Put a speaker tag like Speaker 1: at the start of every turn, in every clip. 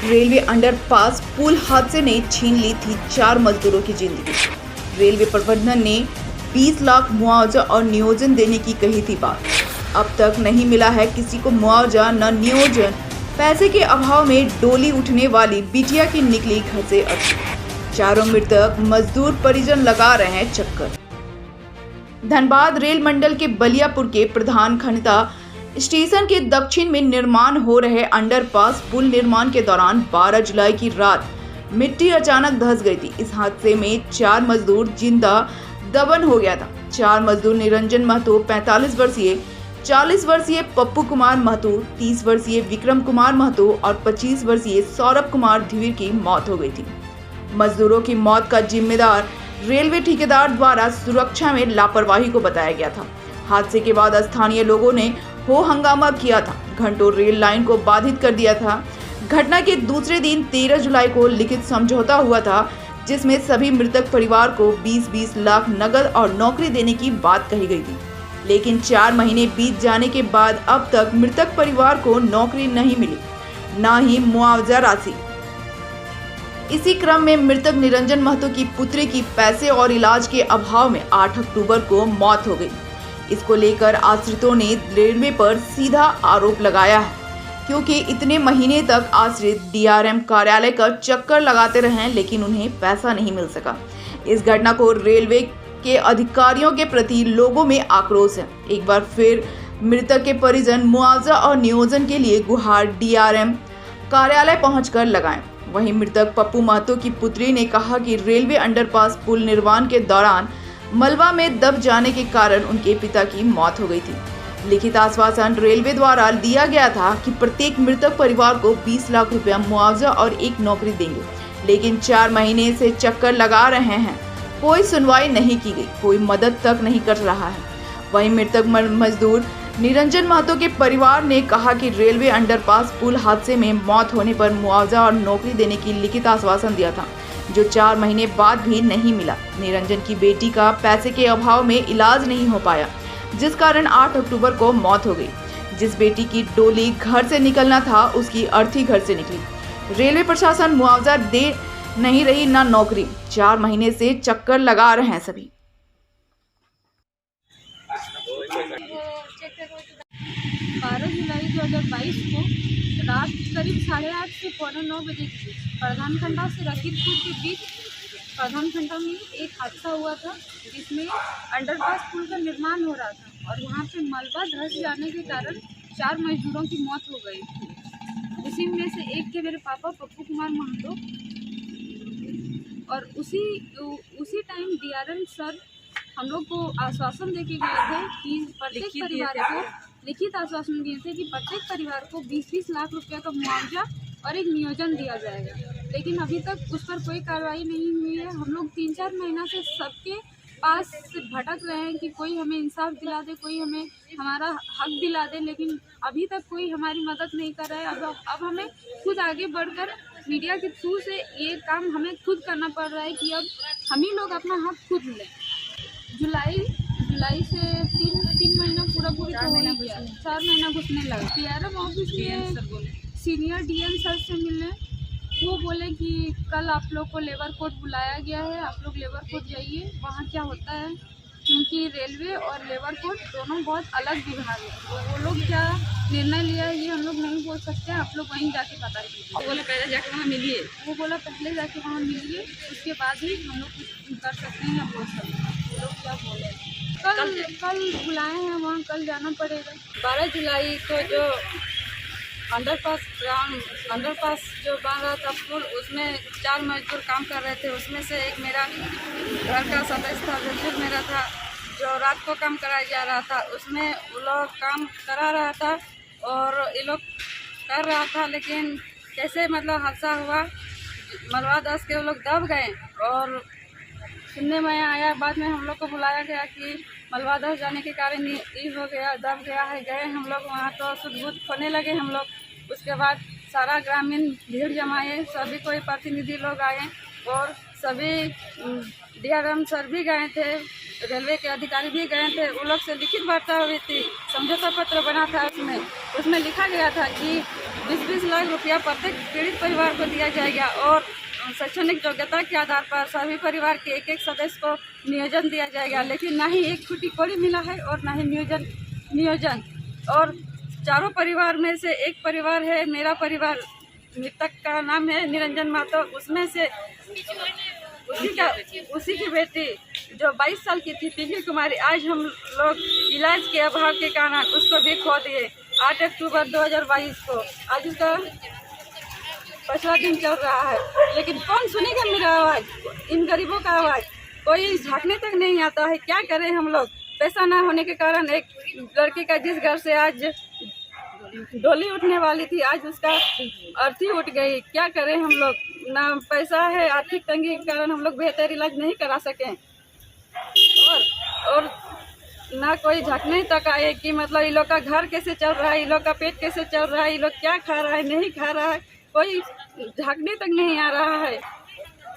Speaker 1: Railway underpass पुल हादसे ने छीन ली थी 4 मजदूरों की जिंदगी। रेलवे प्रबंधन ने 20 लाख मुआवजा और नियोजन देने की कही थी बात। अब तक नहीं मिला है किसी को मुआवजा न नियोजन। पैसे के अभाव में डोली उठने वाली बिटिया की निकली घर से अर्थी। चारों मृतक मजदूर परिजन लगा रहे हैं चक्कर। धनबाद रेल मंडल के बलियापुर के प्रधान खंडता स्टेशन के दक्षिण में निर्माण हो रहे अंडरपास पुल निर्माण के दौरान 12 जुलाई की रात मिट्टी अचानक धंस गई थी। इस हादसे में 4 मजदूर जिंदा दबन हो गया था। 4 मजदूर निरंजन महतो 45 वर्षीय, 40 वर्षीय पप्पू कुमार महतो, 30 वर्षीय विक्रम कुमार महतो और 25 वर्षीय सौरभ कुमार धिवीर की मौत हो गई थी। मजदूरों की मौत का जिम्मेदार रेलवे ठेकेदार द्वारा सुरक्षा में लापरवाही को बताया गया था। हादसे के बाद स्थानीय लोगों ने हो हंगामा किया था, घंटों रेल लाइन को बाधित कर दिया था। घटना के दूसरे दिन 13 जुलाई को लिखित समझौता हुआ था, जिसमें सभी मृतक परिवार को 20-20 लाख नकद और नौकरी देने की बात कही गई थी। लेकिन 4 महीने बीत जाने के बाद अब तक मृतक परिवार को नौकरी नहीं मिली, न ही मुआवजा राशि। इसी क्रम में मृतक निरंजन महतो की पुत्री की पैसे और इलाज के अभाव में 8 अक्टूबर को मौत हो गई। इसको लेकर आश्रितों ने रेलवे पर सीधा आरोप लगाया है, क्योंकि इतने महीने तक आश्रित डीआरएम कार्यालय का चक्कर लगाते रहे, लेकिन उन्हें पैसा नहीं मिल सका। इस घटना को रेलवे के अधिकारियों के प्रति लोगों में आक्रोश है। एक बार फिर मृतक के परिजन मुआवजा और नियोजन के लिए गुहार डीआरएम कार्यालय पहुंचकर लगाएं। वहीं मृतक पप्पू महतो की पुत्री ने कहा कि रेलवे अंडरपास पुल निर्माण के दौरान मलबा में दब जाने के कारण उनके पिता की मौत हो गई थी। लिखित आश्वासन रेलवे द्वारा दिया गया था कि प्रत्येक मृतक परिवार को 20 लाख रुपया मुआवजा और एक नौकरी देंगे, लेकिन 4 महीने से चक्कर लगा रहे हैं, कोई सुनवाई नहीं की गई, कोई मदद तक नहीं कर रहा है। वहीं मृतक मजदूर निरंजन महतो के परिवार ने कहा कि रेलवे अंडरपास पुल हादसे में मौत होने पर मुआवजा और नौकरी देने की लिखित आश्वासन दिया था, जो 4 महीने बाद भी नहीं मिला। निरंजन की बेटी का पैसे के अभाव में इलाज नहीं हो पाया, जिस कारण 8 अक्टूबर को मौत हो गई। जिस बेटी की डोली घर से निकलना था, उसकी अर्थी घर से निकली। रेलवे प्रशासन मुआवजा दे नहीं रही, ना नौकरी। 4 महीने से चक्कर लगा रहे हैं सभी।
Speaker 2: 12 जुलाई 2022 को रात करीब 8:30 से 8:45 बजे प्रधान खंडा से रकीबपुर के बीच प्रधान खंडा में एक हादसा हुआ था, जिसमें अंडरपास पुल का निर्माण हो रहा था और वहां पे मलबा धंस जाने के कारण 4 मजदूरों की मौत हो गई थी। उसी में से एक के मेरे पापा पप्पू कुमार महतो, और उसी टाइम डीआरएम सर हम लोग को आश्वासन देके गए थे कि प्रत्येक परिवार को लिखित आश्वासन दिए थे कि प्रत्येक परिवार को 20-20 लाख रुपया का मुआवजा और एक नियोजन दिया जाएगा। लेकिन अभी तक उस पर कोई कार्रवाई नहीं हुई है। हम लोग 3-4 महीना से सबके पास से भटक रहे हैं कि कोई हमें इंसाफ दिला दे, कोई हमें हमारा हक दिला दे, लेकिन अभी तक कोई हमारी मदद नहीं कर रहा है। अब हमें खुद आगे बढ़कर मीडिया के थ्रू से ये काम हमें खुद करना पड़ रहा है कि अब हम ही लोग अपना हक खुद लें। जुलाई से 3 महीना पूरी तो हो ही गया, 4 महीना घुसने लगा। डीआरएम ऑफिस में सीनियर डीएम सर से मिलने, वो बोले कि कल आप लोग को लेबर कोर्ट बुलाया गया है, आप लोग लेबर कोर्ट जाइए, वहाँ क्या होता है, क्योंकि रेलवे और लेबर कोर्ट दोनों बहुत अलग विभाग है। तो वो लोग क्या निर्णय लिया है ये हम लोग नहीं बोल सकते, आप लोग वहीं जाके पता कीजिए।
Speaker 3: बोले पहले जाके वहाँ मिलिए।
Speaker 2: वो बोला पहले जाके वहाँ मिलिए, उसके बाद ही हम लोग कुछ कर सकते हैं या बोल सकते हैं। वो लोग क्या बोले, कल बुलाए हैं वहाँ, कल जाना पड़ेगा।
Speaker 3: 12 जुलाई को जो अंडरपास जो बन रहा था पुल, उसमें 4 मजदूर काम कर रहे थे। उसमें से एक मेरा घर का सदस्य था, जो मेरा था, जो रात को काम कराया जा रहा था। उसमें वो लोग काम करा रहा था और ये लोग कर रहा था, लेकिन कैसे मतलब हादसा हुआ, मलबा धंस के वो लोग दब गए। और सुनने में आया, बाद में हम लोग को बुलाया गया कि मलबा धंस जाने के कारण ये हो गया, दब गया है। गए हम लोग वहाँ, तो सुध-बुध खोने लगे हम लोग। उसके बाद सारा ग्रामीण भीड़ जमाए, सभी कोई प्रतिनिधि लोग आए और सभी डीआरएम सर भी गए थे। रेलवे के अधिकारी भी गए थे, उन लोग से लिखित वार्ता हुई थी, समझौता पत्र बना था। उसमें लिखा गया था कि 20-20 लाख रुपया प्रत्येक पीड़ित परिवार को दिया जाएगा और शैक्षणिक योग्यता के आधार पर सभी परिवार के एक सदस्य को नियोजन दिया जाएगा। लेकिन ना ही एक फुटी कोड़ी मिला है और ना ही नियोजन। और चारों परिवार में से एक परिवार है, मेरा परिवार, मृतक का नाम है निरंजन महतो, उसमें से उसी की बेटी जो 22 साल की थी पिंकी कुमारी, आज हम लोग इलाज के अभाव के कारण उसको भी खो दिए 8 अक्टूबर 2022 को। आज उसका 5वां दिन चल रहा है, लेकिन कौन सुनेगा मेरा आवाज़, इन गरीबों का आवाज़? कोई झांकने तक नहीं आता है। क्या करें हम लोग? पैसा ना होने के कारण एक लड़की का जिस घर से आज डोली उठने वाली थी, आज उसका अर्थी उठ गई। क्या करें हम लोग? ना पैसा है, आर्थिक तंगी के कारण हम लोग बेहतर इलाज नहीं करा सकें और ना कोई झांकने तक आए कि मतलब ये लोग का घर कैसे चल रहा है, ये लोग का पेट कैसे चल रहा है, ये लोग क्या खा रहा है, नहीं खा रहा है, कोई झांकने तक नहीं आ रहा है।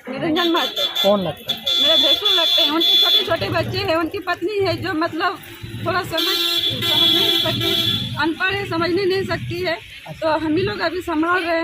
Speaker 3: निरंजन महतो
Speaker 4: कौन लगता है?
Speaker 3: मेरे भैंसुर लगते हैं। उनके छोटे छोटे बच्चे हैं, उनकी पत्नी है जो मतलब थोड़ा समझ नहीं सकती, अनपढ़ है, समझ नहीं सकती है, तो हम ही लोग अभी संभाल रहे हैं।